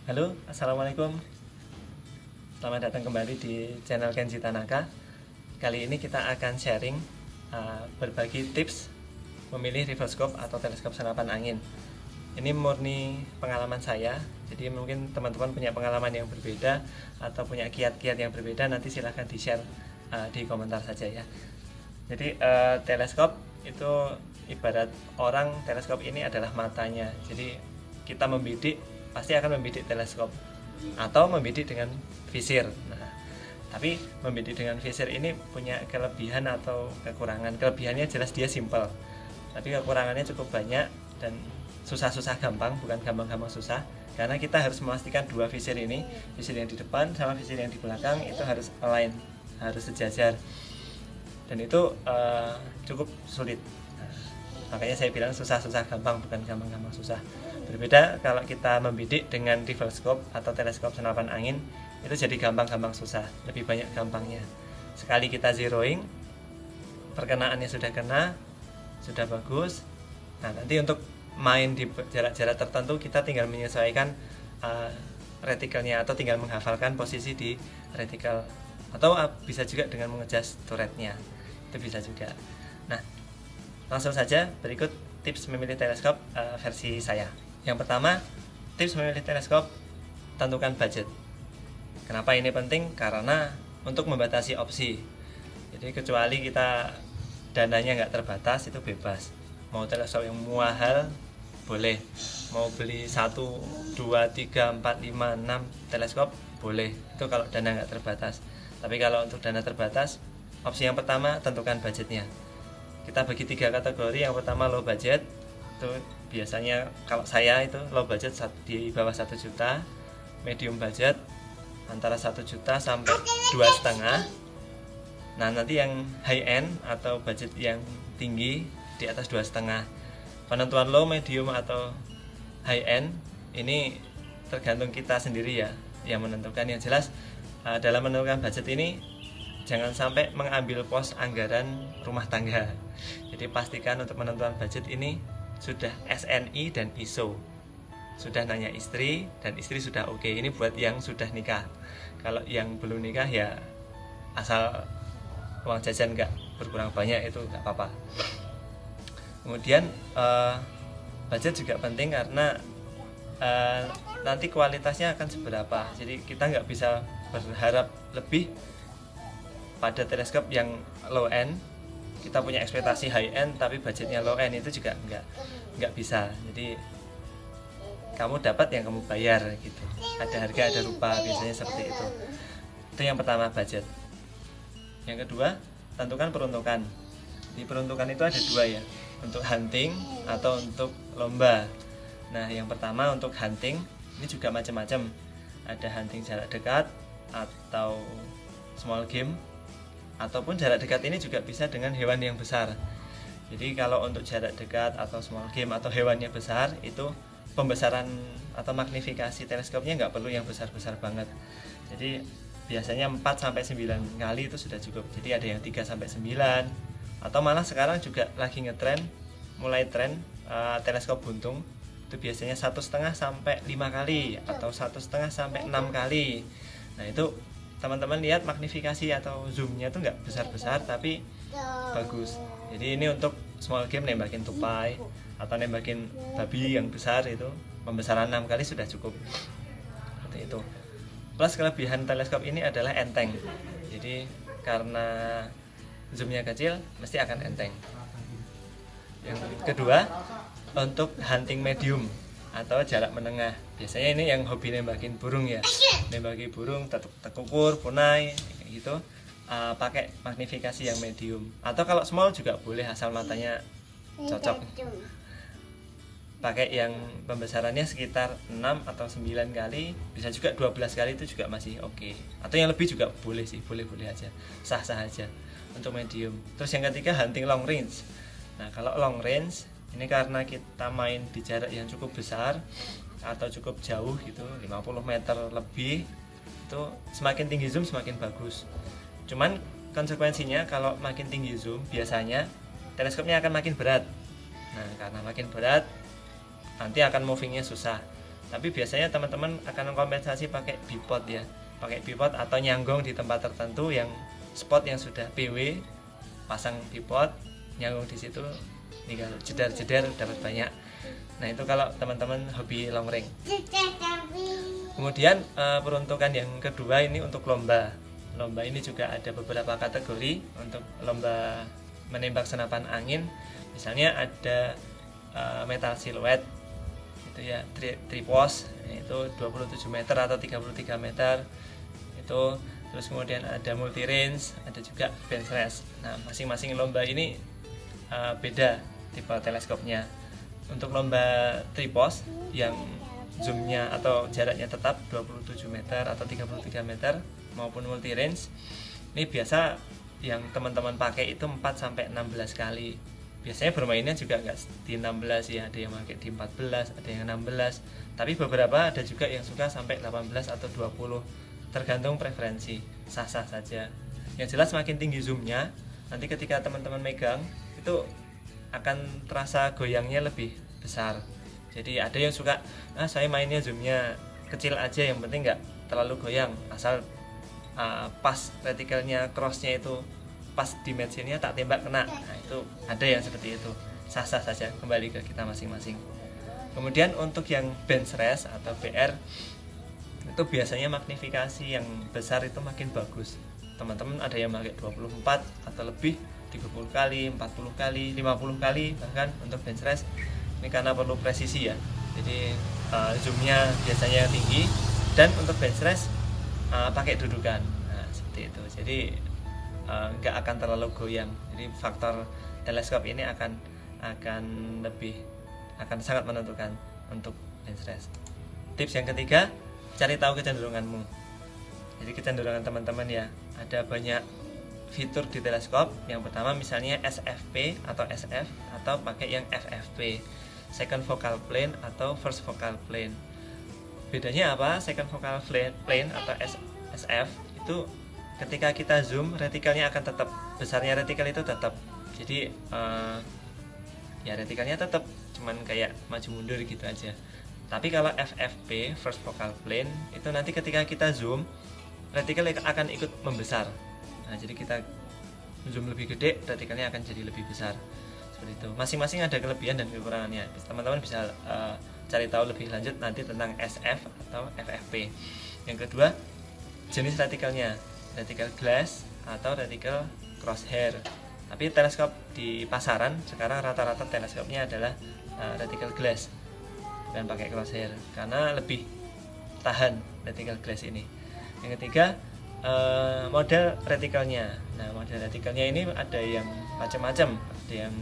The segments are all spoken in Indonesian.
Halo, Assalamualaikum. Selamat datang kembali di channel Kenji Tanaka. Kali ini kita akan sharing berbagi tips memilih reverse scope atau teleskop senapan angin. Ini murni pengalaman saya, jadi mungkin teman-teman punya pengalaman yang berbeda atau punya kiat-kiat yang berbeda, nanti silahkan di-share di komentar saja ya. Jadi teleskop itu ibarat orang, teleskop ini adalah matanya. Jadi kita membidik pasti akan membidik teleskop atau membidik dengan visir. Nah, tapi membidik dengan visir ini punya kelebihan atau kekurangan. Kelebihannya jelas dia simple, tapi kekurangannya cukup banyak dan susah-susah gampang, bukan gampang-gampang susah. Karena kita harus memastikan dua visir ini, visir yang di depan sama visir yang di belakang itu harus align, harus sejajar. Dan itu cukup sulit. Makanya saya bilang susah-susah gampang, bukan gampang-gampang susah. Berbeda kalau kita membidik dengan reverse scope atau teleskop senapan angin, itu jadi gampang-gampang susah, lebih banyak gampangnya. Sekali kita zeroing, perkenaannya sudah kena, sudah bagus. Nah, nanti untuk main di jarak-jarak tertentu kita tinggal menyesuaikan retikelnya atau tinggal menghafalkan posisi di retikel, atau bisa juga dengan mengejas turretnya, itu bisa juga. Nah, langsung saja berikut tips memilih teleskop versi saya. Yang pertama, tips memilih teleskop, tentukan budget. Kenapa ini penting? Karena untuk membatasi opsi. Jadi kecuali kita dananya nggak terbatas, itu bebas. Mau teleskop yang mahal boleh, mau beli 1, 2, 3, 4, 5, 6 teleskop boleh, itu kalau dana nggak terbatas. Tapi kalau untuk dana terbatas, opsi yang pertama, tentukan budgetnya. Kita bagi 3 kategori. Yang pertama low budget, itu biasanya kalau saya itu low budget di bawah 1 juta, medium budget antara 1 juta sampai 2,5. Nah, nanti yang high end atau budget yang tinggi di atas 2,5. Penentuan low, medium atau high end ini tergantung kita sendiri ya yang menentukan. Yang jelas dalam menentukan budget ini jangan sampai mengambil pos anggaran rumah tangga. Jadi pastikan untuk menentukan budget ini sudah SNI dan ISO. Sudah nanya istri dan istri sudah oke. Ini buat yang sudah nikah. Kalau yang belum nikah ya asal uang jajan nggak berkurang banyak, itu nggak apa-apa. Kemudian budget juga penting karena nanti kualitasnya akan seberapa. Jadi kita nggak bisa berharap lebih pada teleskop yang low end. Kita punya ekspektasi high end tapi budgetnya low end, itu juga nggak bisa. Jadi kamu dapat yang kamu bayar gitu. Ada harga ada rupa, biasanya seperti itu. Itu yang pertama, budget. Yang kedua, tentukan peruntukan. Di peruntukan itu ada 2 ya, untuk hunting atau untuk lomba. Nah, yang pertama untuk hunting ini juga macam-macam. Ada hunting jarak dekat atau small game, ataupun jarak dekat ini juga bisa dengan hewan yang besar. Jadi kalau untuk jarak dekat atau small game atau hewannya besar, itu pembesaran atau magnifikasi teleskopnya nggak perlu yang besar-besar banget. Jadi biasanya 4-9 kali itu sudah cukup. Jadi ada yang 3-9, atau malah sekarang juga lagi ngetren, mulai tren teleskop buntung. Itu biasanya 1,5-5 kali atau 1,5-6 kali. Nah, itu teman-teman lihat magnifikasi atau zoomnya itu nggak besar-besar tapi bagus. Jadi ini untuk small game, nembakin tupai atau nembakin babi yang besar, itu pembesaran 6 kali sudah cukup. Seperti itu. Plus kelebihan teleskop ini adalah enteng. Jadi karena zoomnya kecil mesti akan enteng. Yang kedua, untuk hunting medium atau jarak menengah. Biasanya ini yang hobi nembakin burung ya, nembaki burung, tekukur, punai gitu, pakai magnifikasi yang medium. Atau kalau small juga boleh, asal matanya cocok. Pakai yang pembesarannya sekitar 6 atau 9 kali, bisa juga 12 kali, itu juga masih oke. Atau yang lebih juga boleh sih, boleh-boleh aja, sah-sah aja untuk medium. Terus yang ketiga, hunting long range. Nah, kalau long range ini karena kita main di jarak yang cukup besar atau cukup jauh gitu, 50 meter lebih, itu semakin tinggi zoom semakin bagus. Cuman konsekuensinya kalau makin tinggi zoom biasanya teleskopnya akan makin berat. Nah, karena makin berat nanti akan movingnya susah. Tapi biasanya teman-teman akan kompensasi pakai bipod ya, pakai bipod atau nyanggong di tempat tertentu yang spot yang sudah PW, pasang bipod, nyanggong di situ, tinggal jedar-jedar dapat banyak. Nah itu kalau teman-teman hobi long range. Kemudian peruntukan yang kedua ini untuk lomba. Lomba ini juga ada beberapa kategori untuk lomba menembak senapan angin. Misalnya ada metal silhouette itu ya, tripos itu 27 meter atau 33 meter itu. Terus kemudian ada multi range, ada juga bench rest. Nah masing-masing lomba ini beda tipe teleskopnya. Untuk lomba tripos yang zoomnya atau jaraknya tetap 27 meter atau 33 meter maupun multi range, ini biasa yang teman-teman pakai itu 4-16 kali. Biasanya bermainnya juga nggak di 16 ya, ada yang pakai di 14, ada yang 16, tapi beberapa ada juga yang suka sampai 18 atau 20, tergantung preferensi, sah-sah saja. Yang jelas makin tinggi zoomnya, nanti ketika teman-teman megang itu akan terasa goyangnya lebih besar. Jadi ada yang suka, saya mainnya zoomnya kecil aja, yang penting nggak terlalu goyang, asal pas retikelnya, crossnya itu pas dimensinya tak tembak kena. Nah itu ada yang seperti itu, sah-sah saja, kembali ke kita masing-masing. Kemudian untuk yang bench rest atau BR itu biasanya magnifikasi yang besar itu makin bagus. Teman-teman ada yang pakai 24 atau lebih, 30 kali, 40 kali, 50 kali bahkan untuk bench rest. Ini karena perlu presisi ya, jadi zoomnya biasanya tinggi. Dan untuk bench rest pakai dudukan, nah seperti itu, jadi nggak akan terlalu goyang. Jadi faktor teleskop ini akan sangat menentukan untuk bench rest. Tips yang ketiga, cari tahu kecenderunganmu. Jadi kecenderungan teman-teman ya, ada banyak fitur di teleskop. Yang pertama misalnya SFP atau SF, atau pakai yang FFP, second focal plane atau first focal plane. Bedanya apa? Second focal plane atau SF itu ketika kita zoom, retikelnya akan tetap, besarnya retikel itu tetap. Jadi ya retikelnya tetap, cuman kayak maju mundur gitu aja. Tapi kalau FFP, first focal plane, itu nanti ketika kita zoom, retikel akan ikut membesar. Nah jadi kita zoom lebih gede, retikelnya akan jadi lebih besar. Seperti itu. Masing-masing ada kelebihan dan kekurangannya. Teman-teman bisa cari tahu lebih lanjut nanti tentang SF atau FFP. Yang kedua, jenis retikelnya, retikel glass atau retikel crosshair. Tapi teleskop di pasaran sekarang rata-rata teleskopnya adalah retikel glass, bukan pakai crosshair, karena lebih tahan retikel glass ini. Yang ketiga, model retikelnya. Nah model retikelnya ini ada yang macam-macam, ada yang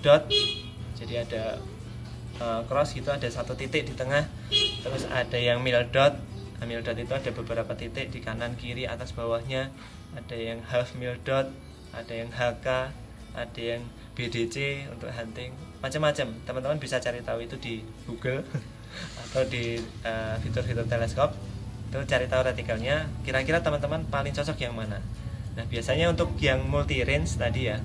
dot, jadi ada cross gitu, ada satu titik di tengah. Terus ada yang mil dot. Nah, mil dot itu ada beberapa titik di kanan, kiri, atas, bawahnya. Ada yang half mil dot, ada yang HK, ada yang BDC untuk hunting, macam-macam. Teman-teman bisa cari tahu itu di Google atau di fitur-fitur teleskop. Itu cari tahu retikelnya, kira-kira teman-teman paling cocok yang mana. Nah biasanya untuk yang multi range tadi ya,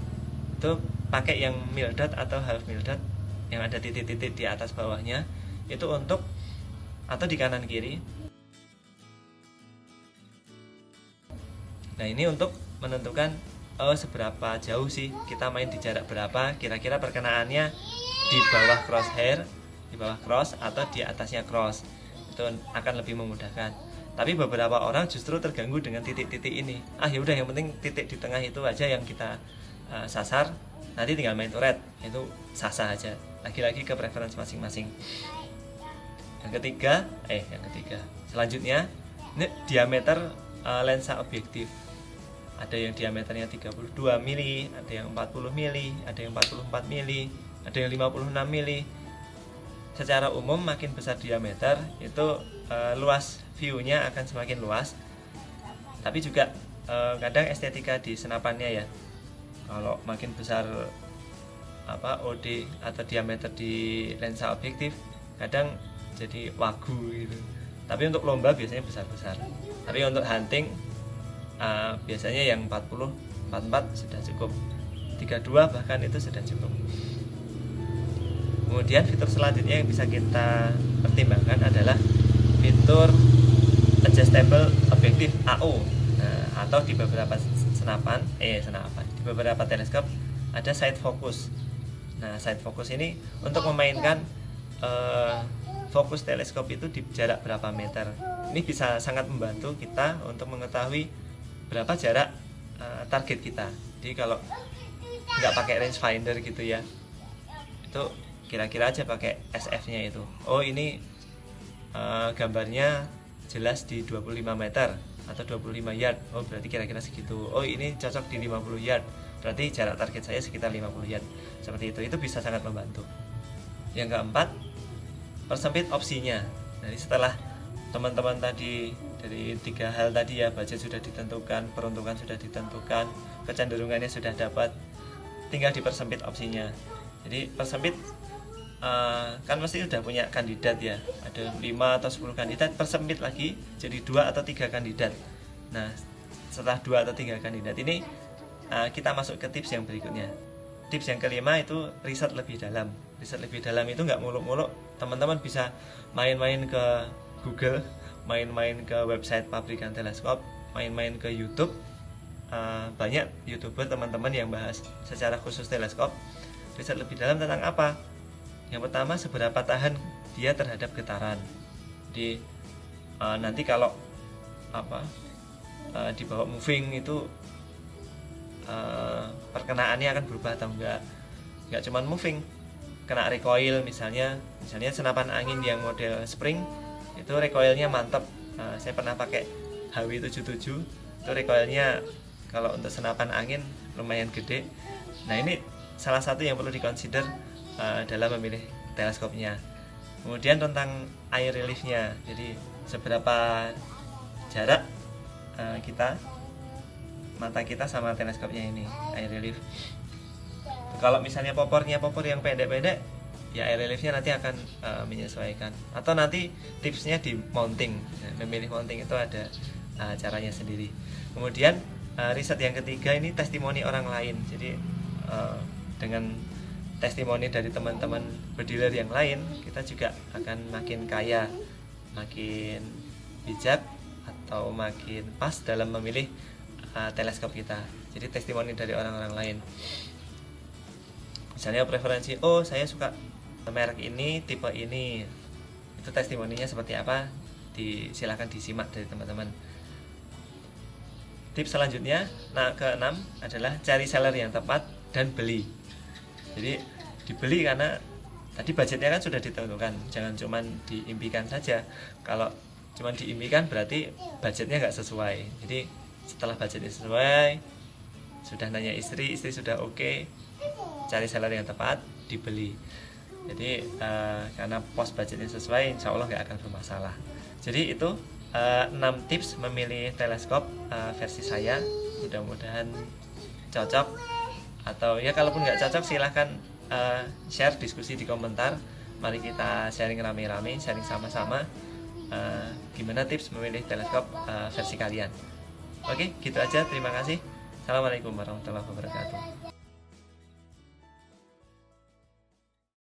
itu pakai yang mil dot atau half mil dot yang ada titik-titik di atas bawahnya, itu untuk, atau di kanan kiri. Nah ini untuk menentukan seberapa jauh sih kita main, di jarak berapa, kira-kira perkenaannya di bawah crosshair, di bawah cross atau di atasnya cross. Itu akan lebih memudahkan. Tapi beberapa orang justru terganggu dengan titik-titik ini. Ya udah, yang penting titik di tengah itu aja yang kita sasar, nanti tinggal main turret, itu sah-sah aja. Lagi-lagi ke preferensi masing-masing. Yang ketiga, selanjutnya ini diameter lensa objektif. Ada yang diameternya 32 mili, ada yang 40 mili, ada yang 44 mili, ada yang 56 mili. Secara umum makin besar diameter itu luas view-nya akan semakin luas. Tapi juga kadang estetika di senapannya ya. Kalau makin besar OD atau diameter di lensa objektif, kadang jadi wagu gitu. Tapi untuk lomba biasanya besar-besar. Tapi untuk hunting biasanya yang 40, 44 sudah cukup, 32 bahkan itu sudah cukup. Kemudian fitur selanjutnya yang bisa kita pertimbangkan adalah fitur adjustable objective AO. Nah, atau di beberapa di beberapa teleskop ada side focus. Nah, side focus ini untuk memainkan fokus teleskop itu di jarak berapa meter. Ini bisa sangat membantu kita untuk mengetahui berapa jarak target kita. Jadi kalau nggak pakai rangefinder gitu ya, itu kira-kira aja pakai SF-nya itu. Oh, ini gambarnya jelas di 25 meter atau 25 yard. Oh, berarti kira-kira segitu. Oh, ini cocok di 50 yard. Berarti jarak target saya sekitar 50 yard. Seperti itu. Itu bisa sangat membantu. Yang keempat, persempit opsinya. Jadi setelah teman-teman tadi dari 3 hal tadi ya, budget sudah ditentukan, peruntukan sudah ditentukan, kecenderungannya sudah dapat, tinggal dipersempit opsinya. Jadi persempit kan mesti sudah punya kandidat ya, ada 5 atau 10 kandidat, persempit lagi jadi 2 atau 3 kandidat. Nah, setelah 2 atau 3 kandidat ini kita masuk ke tips yang berikutnya. Tips yang kelima itu riset lebih dalam. Riset lebih dalam itu nggak muluk-muluk, teman-teman bisa main-main ke Google, main-main ke website pabrikan teleskop, main-main ke YouTube. Banyak YouTuber teman-teman yang bahas secara khusus teleskop. Riset lebih dalam tentang apa? Yang pertama, seberapa tahan dia terhadap getaran. Jadi nanti kalau dibawa moving itu perkenaannya akan berubah atau enggak cuma moving, kena recoil misalnya senapan angin yang model spring itu recoilnya mantap. Saya pernah pakai HW77 itu recoilnya kalau untuk senapan angin lumayan gede. Nah, ini salah satu yang perlu dikonsider dalam memilih teleskopnya. Kemudian tentang air reliefnya, jadi seberapa jarak mata kita sama teleskopnya ini, air relief. Kalau misalnya popor yang pendek-pendek, ya air reliefnya nanti akan menyesuaikan. Atau nanti tipsnya di mounting. Memilih mounting itu ada caranya sendiri. Kemudian riset yang ketiga ini testimoni orang lain. Jadi dengan testimoni dari teman-teman bediler yang lain, kita juga akan makin kaya, makin bijak, atau makin pas dalam memilih teleskop kita. Jadi testimoni dari orang-orang lain, misalnya preferensi, oh saya suka merek ini, tipe ini, itu testimoninya seperti apa, silakan disimak dari teman-teman. Tips selanjutnya, keenam adalah cari seller yang tepat dan beli. Jadi dibeli karena tadi budgetnya kan sudah ditentukan, jangan cuma diimpikan saja. Kalau cuma diimpikan berarti budgetnya nggak sesuai. Jadi setelah budgetnya sesuai, sudah nanya istri sudah oke, cari seller yang tepat, dibeli. Jadi karena pos budgetnya sesuai, insya Allah nggak akan bermasalah. Jadi itu 6 tips memilih teleskop versi saya. Mudah-mudahan cocok, atau ya kalaupun nggak cocok silahkan share, diskusi di komentar. Mari kita sharing rame-rame, sharing sama-sama gimana tips memilih teleskop versi kalian. Oke, gitu aja, terima kasih. Assalamualaikum warahmatullahi wabarakatuh.